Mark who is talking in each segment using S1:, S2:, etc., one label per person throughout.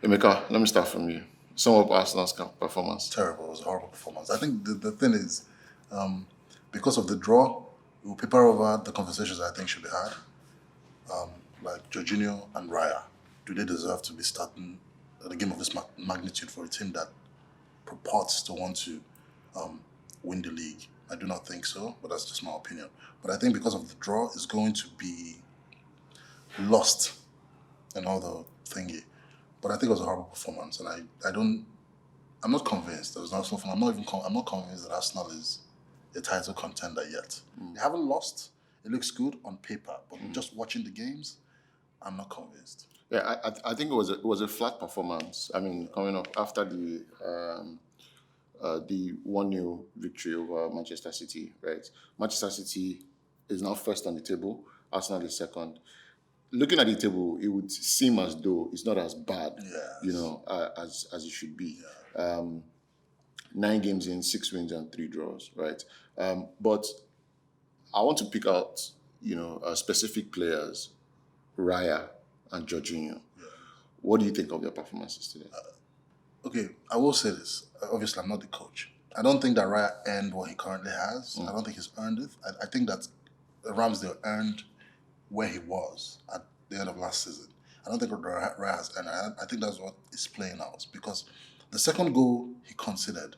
S1: Emeka, let me start from you. Sum up Arsenal's performance.
S2: Terrible. It was a horrible performance. I think the thing is, because of the draw, it will paper over the conversations I think should be had. Like Jorginho and Raya, do they deserve to be starting at a game of this magnitude for a team that purports to want to win the league? I do not think so, but that's just my opinion. But I think because of the draw, it's going to be lost and all the thingy. But I think it was a horrible performance, and I'm not convinced. There was not so far. I'm not convinced that Arsenal is a title contender yet. They haven't lost. It looks good on paper, but just watching the games, I'm not convinced.
S1: Yeah, I think it was a flat performance. I mean, coming up after the 1-0 victory over Manchester City, right? Manchester City is now first on the table. Arsenal is second. Looking at the table, it would seem as though it's not as bad,
S2: Yes.
S1: as it should be. 9 games in, 6 wins and 3 draws, right? But I want to pick out, specific players, Raya and Jorginho. What do you think of their performances today?
S2: Okay, I will say this. Obviously, I'm not the coach. I don't think that Raya earned what he currently has. I don't think he's earned it. I think that Ramsdale earned where he was at the end of last season. I don't think Raya has earned it. I think that's what is playing out because the second goal he considered,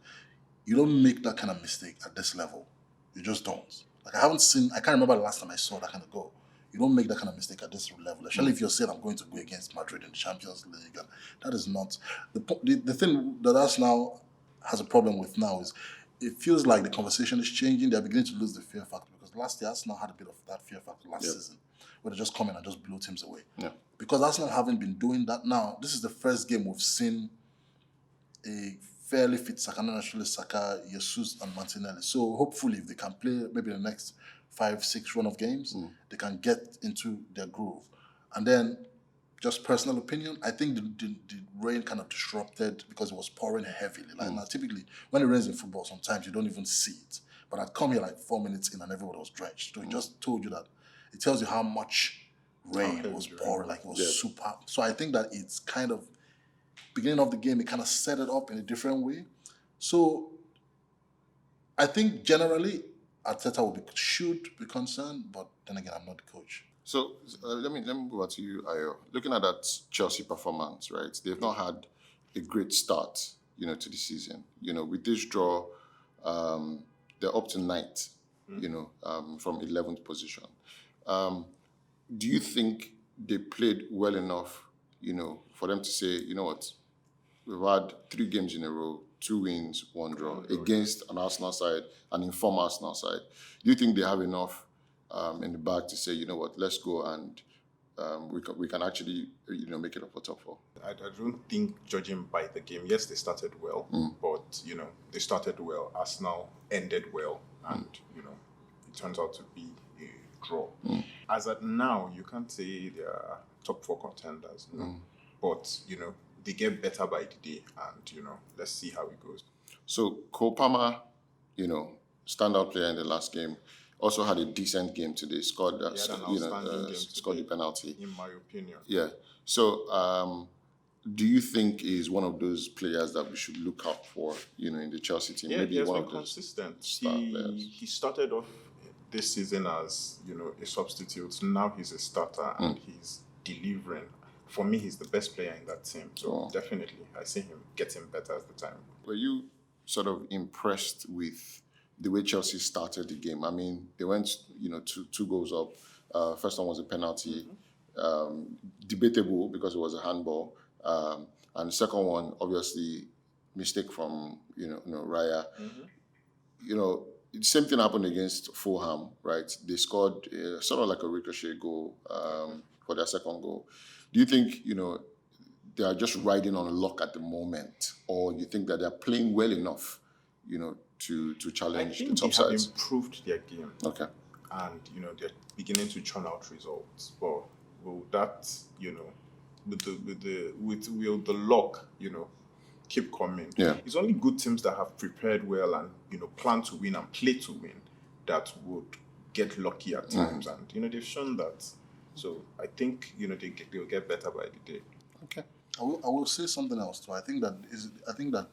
S2: you don't make that kind of mistake at this level. You just don't. Like I can't remember the last time I saw that kind of goal. You don't make that kind of mistake at this level, especially if you're saying I'm going to go against Madrid in the Champions League. And that is not the thing that Arsenal has a problem with now is it feels like the conversation is changing. They're beginning to lose the fear factor because last year Arsenal had a bit of that fear factor last season, where they just come in and just blow teams away.
S1: Yeah.
S2: Because Arsenal haven't been doing that now. This is the first game we've seen a fairly fit Saka, not necessarily Saka, Jesus, and Martinelli. So hopefully, if they can play maybe the next 5-6 run of games, they can get into their groove. And then, just personal opinion, I think the rain kind of disrupted because it was pouring heavily. Like now, typically, when it rains in football, sometimes you don't even see it. But I'd come here like 4 minutes in and everybody was drenched. So it just told you that it tells you how much rain was pouring. Like it was super. So I think that it's kind of beginning of the game, it kind of set it up in a different way. So I think generally Arteta should be concerned, but then again, I'm not the coach.
S1: So let me go back to you, Ayo. Looking at that Chelsea performance, right? They've not had a great start, to the season. With this draw, they're up to 9th, from 11th position. Do you think they played well enough, for them to say, you know what, we've had 3 games in a row, 2 wins, 1 draw against an Arsenal side, an informed Arsenal side. Do you think they have enough in the bag to say, you know what, let's go and we can actually make it up for top 4?
S3: I don't think, judging by the game, yes, they started well, but they started well. Arsenal ended well, and it turns out to be a draw. As at now, you can't say they are top 4 contenders, but they get better by the day, and let's see how it goes.
S1: So Cole Palmer, standout player in the last game, also had a decent game today. Scored, scored the penalty,
S3: in my opinion.
S1: Yeah. So, do you think is one of those players that we should look out for, in the Chelsea team?
S3: Yeah,
S1: Maybe
S3: he has
S1: one
S3: been
S1: of those
S3: consistent.
S1: star players.
S3: He started off this season as a substitute. Now he's a starter and he's delivering. For me, he's the best player in that team. So definitely, I see him getting better as the time.
S1: Were you sort of impressed with the way Chelsea started the game? I mean, they went, 2 goals up. First one was a penalty, debatable because it was a handball, and the second one, obviously, mistake from Raya. The same thing happened against Fulham, right? They scored sort of like a ricochet goal for their second goal. Do you think they are just riding on luck at the moment, or you think that they are playing well enough, to challenge the top
S3: sides? I think they have
S1: sides?
S3: improved their game.
S1: Okay.
S3: And, they're beginning to churn out results. But will that, will the luck, keep coming?
S1: Yeah.
S3: It's only good teams that have prepared well and, plan to win and play to win that would get lucky at times. And, they've shown that. So I think, they'll get better by the day.
S1: Okay.
S2: I will say something else too. I think that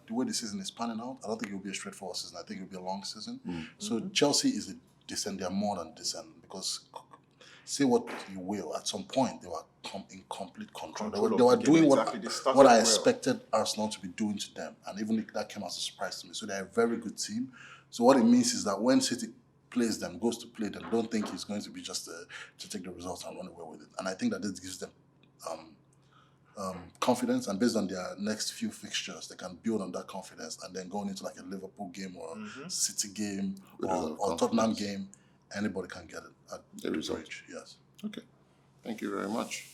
S2: the way the season is panning out, I don't think it will be a straightforward season. I think it will be a long season. So Chelsea is a descent. They are more than descent because say what you will, at some point they were in complete control. They
S3: Control
S2: were
S3: of the game,
S2: doing
S3: exactly. They started
S2: what I
S3: well.
S2: expected Arsenal to be doing to them, and even if that came as a surprise to me. So they're a very good team. So what it means is that when City plays them, goes to play them, don't think it's going to be just to take the results and run away with it. And I think that this gives them confidence, and based on their next few fixtures, they can build on that confidence, and then going into like a Liverpool game or City game or Tottenham game, anybody can get it at
S1: The result.
S2: bridge. Yes.
S1: Okay. Thank you very much.